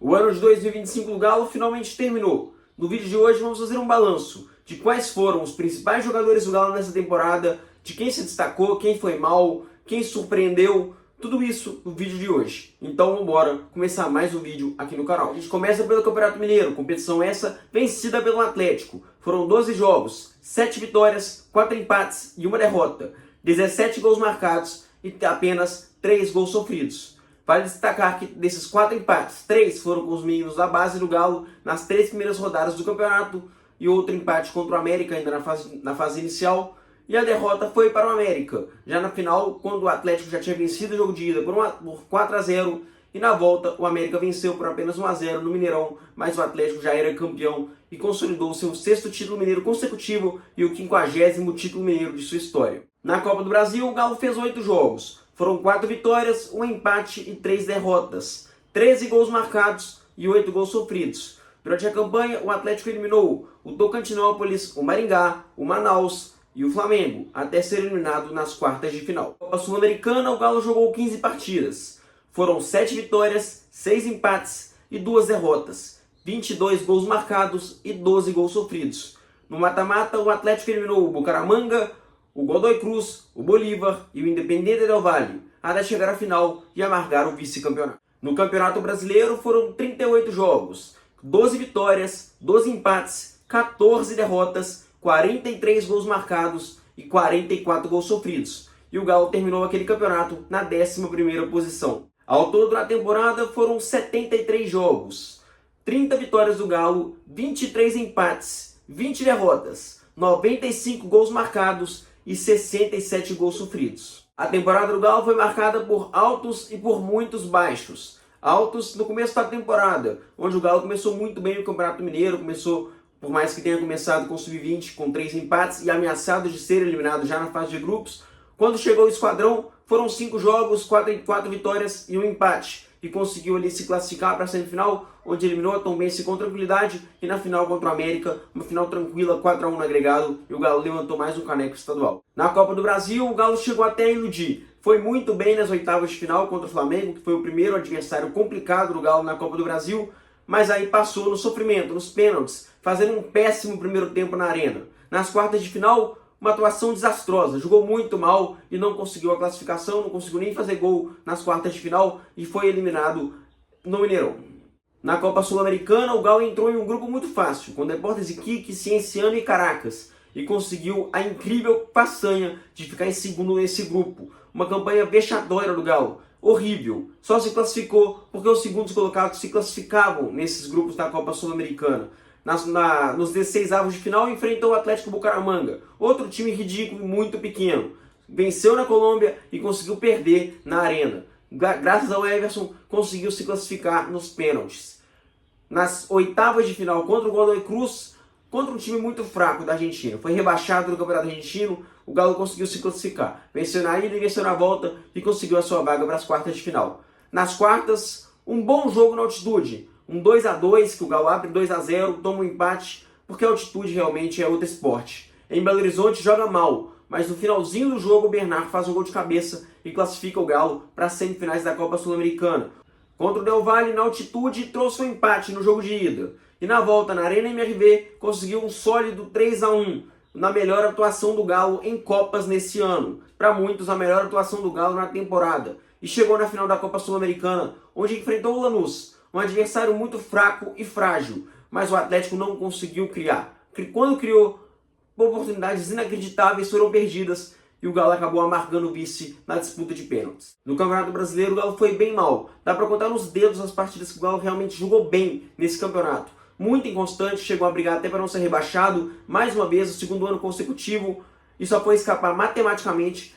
O ano de 2025 do Galo finalmente terminou. No vídeo de hoje vamos fazer um balanço de quais foram os principais jogadores do Galo nessa temporada, de quem se destacou, quem foi mal, quem surpreendeu, tudo isso no vídeo de hoje. Então vamos embora começar mais um vídeo aqui no canal. A gente começa pelo Campeonato Mineiro, competição essa vencida pelo Atlético. Foram 12 jogos, 7 vitórias, 4 empates e 1 derrota, 17 gols marcados e apenas 3 gols sofridos. Vale destacar que desses 4 empates, 3 foram com os meninos da base do Galo nas 3 primeiras rodadas do campeonato e outro empate contra o América ainda na fase inicial. E a derrota foi para o América, já na final, quando o Atlético já tinha vencido o jogo de ida por 4-0, e na volta o América venceu por apenas 1-0 no Mineirão, mas o Atlético já era campeão e consolidou seu 6º título mineiro consecutivo e o 50º título mineiro de sua história. Na Copa do Brasil, o Galo fez 8 jogos, foram 4 vitórias, 1 empate e 3 derrotas, 13 gols marcados e 8 gols sofridos. Durante a campanha, o Atlético eliminou o Tocantinópolis, o Maringá, o Manaus e o Flamengo, até ser eliminado nas quartas de final. Na Copa Sul-Americana, o Galo jogou 15 partidas. Foram 7 vitórias, 6 empates e 2 derrotas, 22 gols marcados e 12 gols sofridos. No mata-mata, o Atlético eliminou o Bucaramanga, o Godoy Cruz, o Bolívar e o Independiente del Valle, até chegar à final e amargar o vice-campeonato. No Campeonato Brasileiro, foram 38 jogos, 12 vitórias, 12 empates, 14 derrotas, 43 gols marcados e 44 gols sofridos. E o Galo terminou aquele campeonato na 11ª posição. Ao todo na temporada foram 73 jogos, 30 vitórias do Galo, 23 empates, 20 derrotas, 95 gols marcados e 67 gols sofridos. A temporada do Galo foi marcada por altos e por muitos baixos. Altos no começo da temporada, onde o Galo começou muito bem o Campeonato Mineiro, por mais que tenha começado com o Sub-20 com 3 empates e ameaçado de ser eliminado já na fase de grupos, quando chegou o Esquadrão, foram 5 jogos, 4 vitórias e 1 empate, e conseguiu ali se classificar para a semifinal, onde eliminou a Tombense com tranquilidade, e na final contra o América, uma final tranquila, 4-1 no agregado, e o Galo levantou mais um caneco estadual. Na Copa do Brasil, o Galo chegou até a iludir. Foi muito bem nas oitavas de final contra o Flamengo, que foi o primeiro adversário complicado do Galo na Copa do Brasil, mas aí passou no sofrimento, nos pênaltis, fazendo um péssimo primeiro tempo na arena. Nas quartas de final, uma atuação desastrosa, jogou muito mal e não conseguiu a classificação, não conseguiu nem fazer gol nas quartas de final e foi eliminado no Mineirão. Na Copa Sul-Americana, o Galo entrou em um grupo muito fácil, com Deportes Iquique, Cienciano e Caracas, e conseguiu a incrível façanha de ficar em segundo nesse grupo. Uma campanha vexatória do Galo, horrível. Só se classificou porque os segundos colocados se classificavam nesses grupos da Copa Sul-Americana. Nos 16avos de final, enfrentou o Atlético Bucaramanga, outro time ridículo, muito pequeno. Venceu na Colômbia e conseguiu perder na Arena. Graças ao Everson, conseguiu se classificar nos pênaltis. Nas oitavas de final contra o Godoy Cruz, contra um time muito fraco da Argentina. Foi rebaixado no Campeonato Argentino, o Galo conseguiu se classificar. Venceu na ida e venceu na volta e conseguiu a sua vaga para as quartas de final. Nas quartas, um bom jogo na altitude. Um 2-2, que o Galo abre 2-0, toma um empate, porque a altitude realmente é outro esporte. Em Belo Horizonte joga mal, mas no finalzinho do jogo o Bernard faz um gol de cabeça e classifica o Galo para as semifinais da Copa Sul-Americana. Contra o Del Valle, na altitude, trouxe um empate no jogo de ida. E na volta, na Arena MRV, conseguiu um sólido 3-1, na melhor atuação do Galo em Copas nesse ano. Para muitos, a melhor atuação do Galo na temporada. E chegou na final da Copa Sul-Americana, onde enfrentou o Lanús, um adversário muito fraco e frágil, mas o Atlético não conseguiu criar. Quando criou, oportunidades inacreditáveis foram perdidas e o Galo acabou amargando o vice na disputa de pênaltis. No Campeonato Brasileiro, o Galo foi bem mal. Dá para contar nos dedos as partidas que o Galo realmente jogou bem nesse campeonato. Muito inconstante, chegou a brigar até para não ser rebaixado, mais uma vez, o 2º ano consecutivo, e só foi escapar matematicamente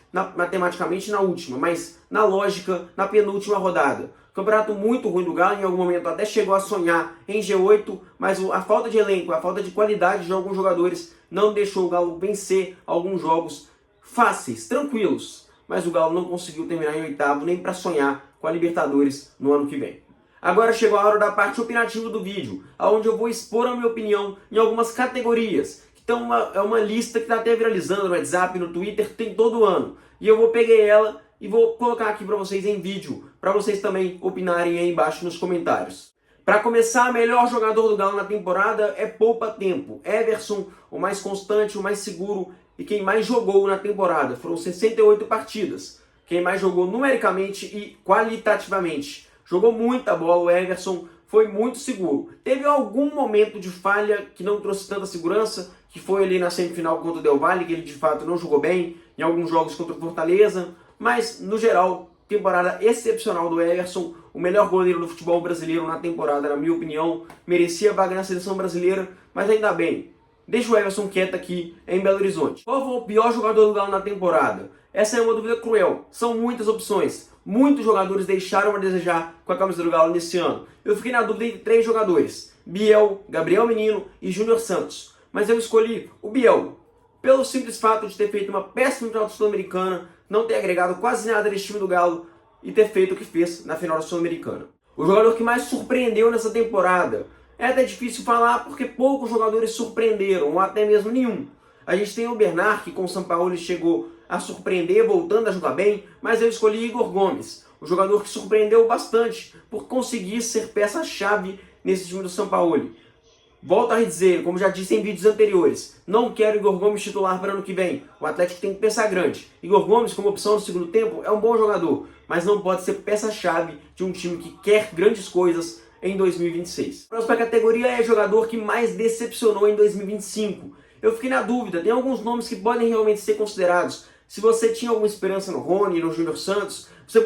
na última, mas na lógica, na penúltima rodada. Campeonato muito ruim do Galo, em algum momento até chegou a sonhar em G8, mas a falta de elenco, a falta de qualidade de alguns jogadores não deixou o Galo vencer alguns jogos fáceis, tranquilos. Mas o Galo não conseguiu terminar em 8º nem para sonhar com a Libertadores no ano que vem. Agora chegou a hora da parte opinativa do vídeo, onde eu vou expor a minha opinião em algumas categorias. Então é uma lista que está até viralizando no WhatsApp, no Twitter, tem todo ano. E eu vou pegar ela e vou colocar aqui para vocês em vídeo, para vocês também opinarem aí embaixo nos comentários. Para começar, melhor jogador do Galo na temporada é poupa tempo. Everson, o mais constante, o mais seguro e quem mais jogou na temporada. Foram 68 partidas. Quem mais jogou numericamente e qualitativamente. Jogou muita bola, o Everson foi muito seguro. Teve algum momento de falha que não trouxe tanta segurança, que foi ali na semifinal contra o Del Valle, que ele de fato não jogou bem, em alguns jogos contra o Fortaleza, mas no geral, temporada excepcional do Everson, o melhor goleiro do futebol brasileiro na temporada, na minha opinião, merecia vaga na seleção brasileira, mas ainda bem. Deixa o Everson quieto aqui em Belo Horizonte. Qual foi o pior jogador do Galo na temporada? Essa é uma dúvida cruel. São muitas opções. Muitos jogadores deixaram a desejar com a camisa do Galo nesse ano. Eu fiquei na dúvida entre 3 jogadores. Biel, Gabriel Menino e Júnior Santos. Mas eu escolhi o Biel. Pelo simples fato de ter feito uma péssima final da Sul-Americana, não ter agregado quase nada nesse time do Galo e ter feito o que fez na final da Sul-Americana. O jogador que mais surpreendeu nessa temporada, é até difícil falar porque poucos jogadores surpreenderam, ou até mesmo nenhum. A gente tem o Bernard, que com o Sampaoli chegou a surpreender, voltando a jogar bem, mas eu escolhi Igor Gomes, o jogador que surpreendeu bastante por conseguir ser peça-chave nesse time do Sampaoli. Volto a dizer, como já disse em vídeos anteriores, não quero Igor Gomes titular para o ano que vem. O Atlético tem que pensar grande. Igor Gomes, como opção no segundo tempo, é um bom jogador, mas não pode ser peça-chave de um time que quer grandes coisas em 2026. A próxima categoria é jogador que mais decepcionou em 2025. Eu fiquei na dúvida, tem alguns nomes que podem realmente ser considerados. Se você tinha alguma esperança no Rony, no Júnior Santos, você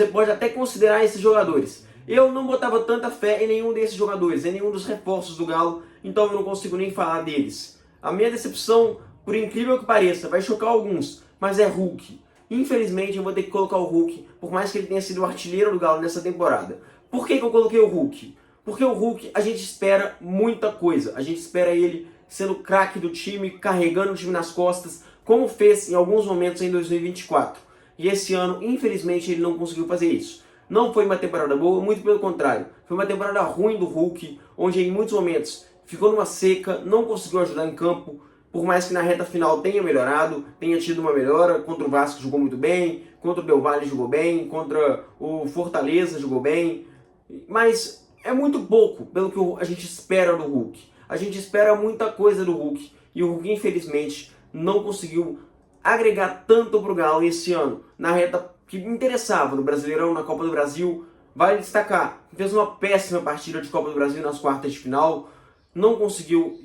pode até considerar esses jogadores. Eu não botava tanta fé em nenhum desses jogadores, em nenhum dos reforços do Galo, então eu não consigo nem falar deles. A minha decepção, por incrível que pareça, vai chocar alguns, mas é Hulk. Infelizmente eu vou ter que colocar o Hulk, por mais que ele tenha sido o artilheiro do Galo nessa temporada. Por que eu coloquei o Hulk? Porque o Hulk, a gente espera muita coisa. A gente espera ele sendo o craque do time, carregando o time nas costas, como fez em alguns momentos em 2024. E esse ano, infelizmente, ele não conseguiu fazer isso. Não foi uma temporada boa, muito pelo contrário. Foi uma temporada ruim do Hulk, onde em muitos momentos ficou numa seca, não conseguiu ajudar em campo, por mais que na reta final tenha melhorado, tenha tido uma melhora. Contra o Vasco jogou muito bem, contra o Del Valle jogou bem, contra o Fortaleza jogou bem, mas é muito pouco pelo que a gente espera do Hulk. A gente espera muita coisa do Hulk, e o Hulk infelizmente não conseguiu agregar tanto para o Galo esse ano, na reta que me interessava, no Brasileirão, na Copa do Brasil. Vale destacar, fez uma péssima partida de Copa do Brasil nas quartas de final, não conseguiu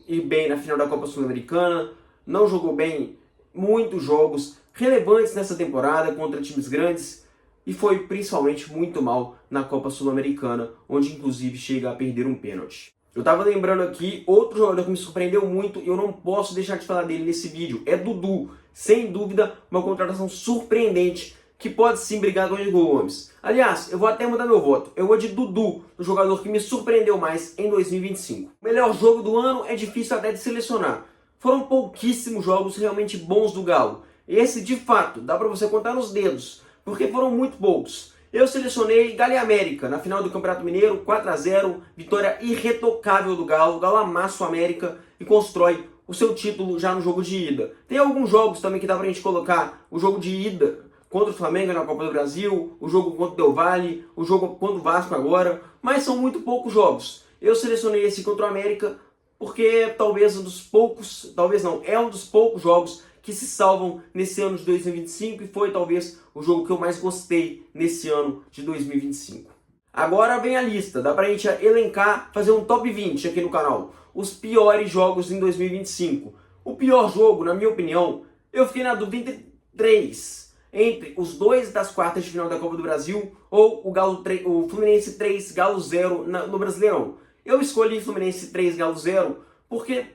ir bem na final da Copa Sul-Americana, não jogou bem muitos jogos relevantes nessa temporada contra times grandes e foi principalmente muito mal na Copa Sul-Americana, onde inclusive chega a perder um pênalti. Eu tava lembrando aqui, outro jogador que me surpreendeu muito e eu não posso deixar de falar dele nesse vídeo, é Dudu. Sem dúvida, uma contratação surpreendente que pode sim brigar com o Igor Gomes. Aliás, eu vou até mudar meu voto. Eu vou de Dudu, o jogador que me surpreendeu mais em 2025. O melhor jogo do ano é difícil até de selecionar. Foram pouquíssimos jogos realmente bons do Galo. Esse, de fato, dá pra você contar nos dedos, porque foram muito poucos. Eu selecionei Galo e América na final do Campeonato Mineiro, 4-0, vitória irretocável do Galo. O Galo amassa o América e constrói o seu título já no jogo de ida. Tem alguns jogos também que dá pra gente colocar. O jogo de ida contra o Flamengo na Copa do Brasil, o jogo contra o Del Valle, o jogo contra o Vasco agora, mas são muito poucos jogos. Eu selecionei esse contra o América porque é talvez um dos poucos, talvez não, é um dos poucos jogos que se salvam nesse ano de 2025 e foi talvez o jogo que eu mais gostei nesse ano de 2025. Agora vem a lista, dá pra gente elencar, fazer um top 20 aqui no canal. Os piores jogos em 2025. O pior jogo, na minha opinião, eu fiquei na dúvida entre 3. Entre os 2 das quartas de final da Copa do Brasil ou o Fluminense 3, Galo 0 no Brasileirão. Eu escolhi Fluminense 3, Galo 0 porque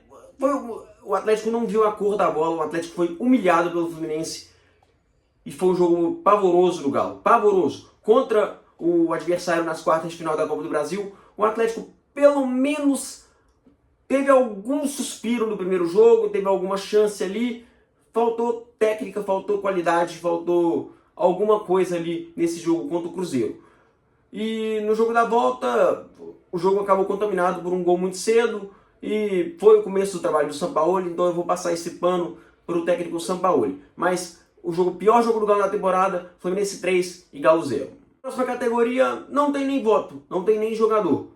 o Atlético não viu a cor da bola, o Atlético foi humilhado pelo Fluminense e foi um jogo pavoroso do Galo, pavoroso. Contra o adversário nas quartas de final da Copa do Brasil, o Atlético pelo menos teve algum suspiro no primeiro jogo, teve alguma chance ali, faltou técnica, faltou qualidade, faltou alguma coisa ali nesse jogo contra o Cruzeiro. E no jogo da volta, o jogo acabou contaminado por um gol muito cedo e foi o começo do trabalho do Sampaoli, então eu vou passar esse pano para o técnico Sampaoli. Mas o pior jogo do Galo na temporada, Fluminense 3 e Galo 0. Próxima categoria não tem nem voto, não tem nem jogador.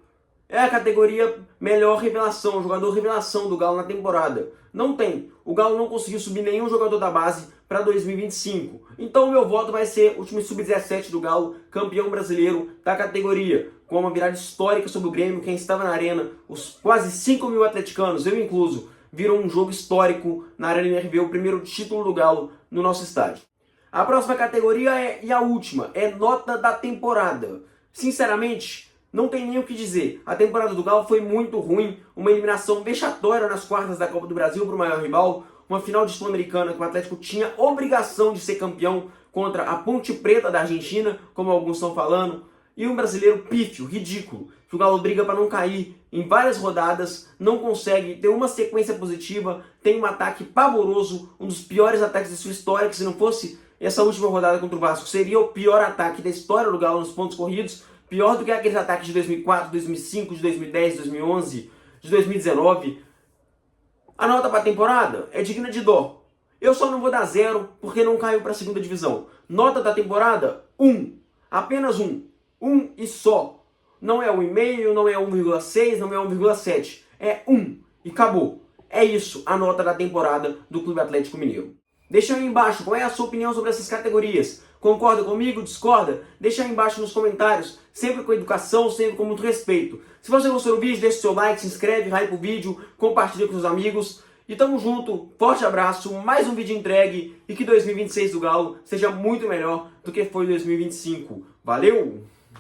É a categoria melhor revelação, jogador revelação do Galo na temporada. Não tem. O Galo não conseguiu subir nenhum jogador da base para 2025. Então o meu voto vai ser o time sub-17 do Galo, campeão brasileiro da categoria, com uma virada histórica sobre o Grêmio. Quem estava na arena, os quase 5 mil atleticanos, eu incluso, viram um jogo histórico na Arena MRV, o primeiro título do Galo no nosso estádio. A próxima categoria e a última, é nota da temporada. Sinceramente, não tem nem o que dizer. A temporada do Galo foi muito ruim, uma eliminação vexatória nas quartas da Copa do Brasil para o maior rival, uma final de Sul-Americana que o Atlético tinha obrigação de ser campeão contra a Ponte Preta da Argentina, como alguns estão falando, e um brasileiro pífio, ridículo, que o Galo briga para não cair em várias rodadas, não consegue ter uma sequência positiva, tem um ataque pavoroso, um dos piores ataques de sua história, que se não fosse essa última rodada contra o Vasco, seria o pior ataque da história do Galo nos pontos corridos, pior do que aqueles ataques de 2004, 2005, de 2010, 2011, de 2019. A nota para a temporada é digna de dó. Eu só não vou dar 0 porque não caiu para a segunda divisão. Nota da temporada, 1. Apenas 1. 1 e só. Não é 1,5, não é 1,6, não é 1,7. É 1 e acabou. É isso a nota da temporada do Clube Atlético Mineiro. Deixa aí embaixo qual é a sua opinião sobre essas categorias. Concorda comigo? Discorda? Deixa aí embaixo nos comentários, sempre com educação, sempre com muito respeito. Se você gostou do vídeo, deixa o seu like, se inscreve, hype o vídeo, compartilha com seus amigos. E tamo junto, forte abraço, mais um vídeo entregue e que 2026 do Galo seja muito melhor do que foi 2025. Valeu!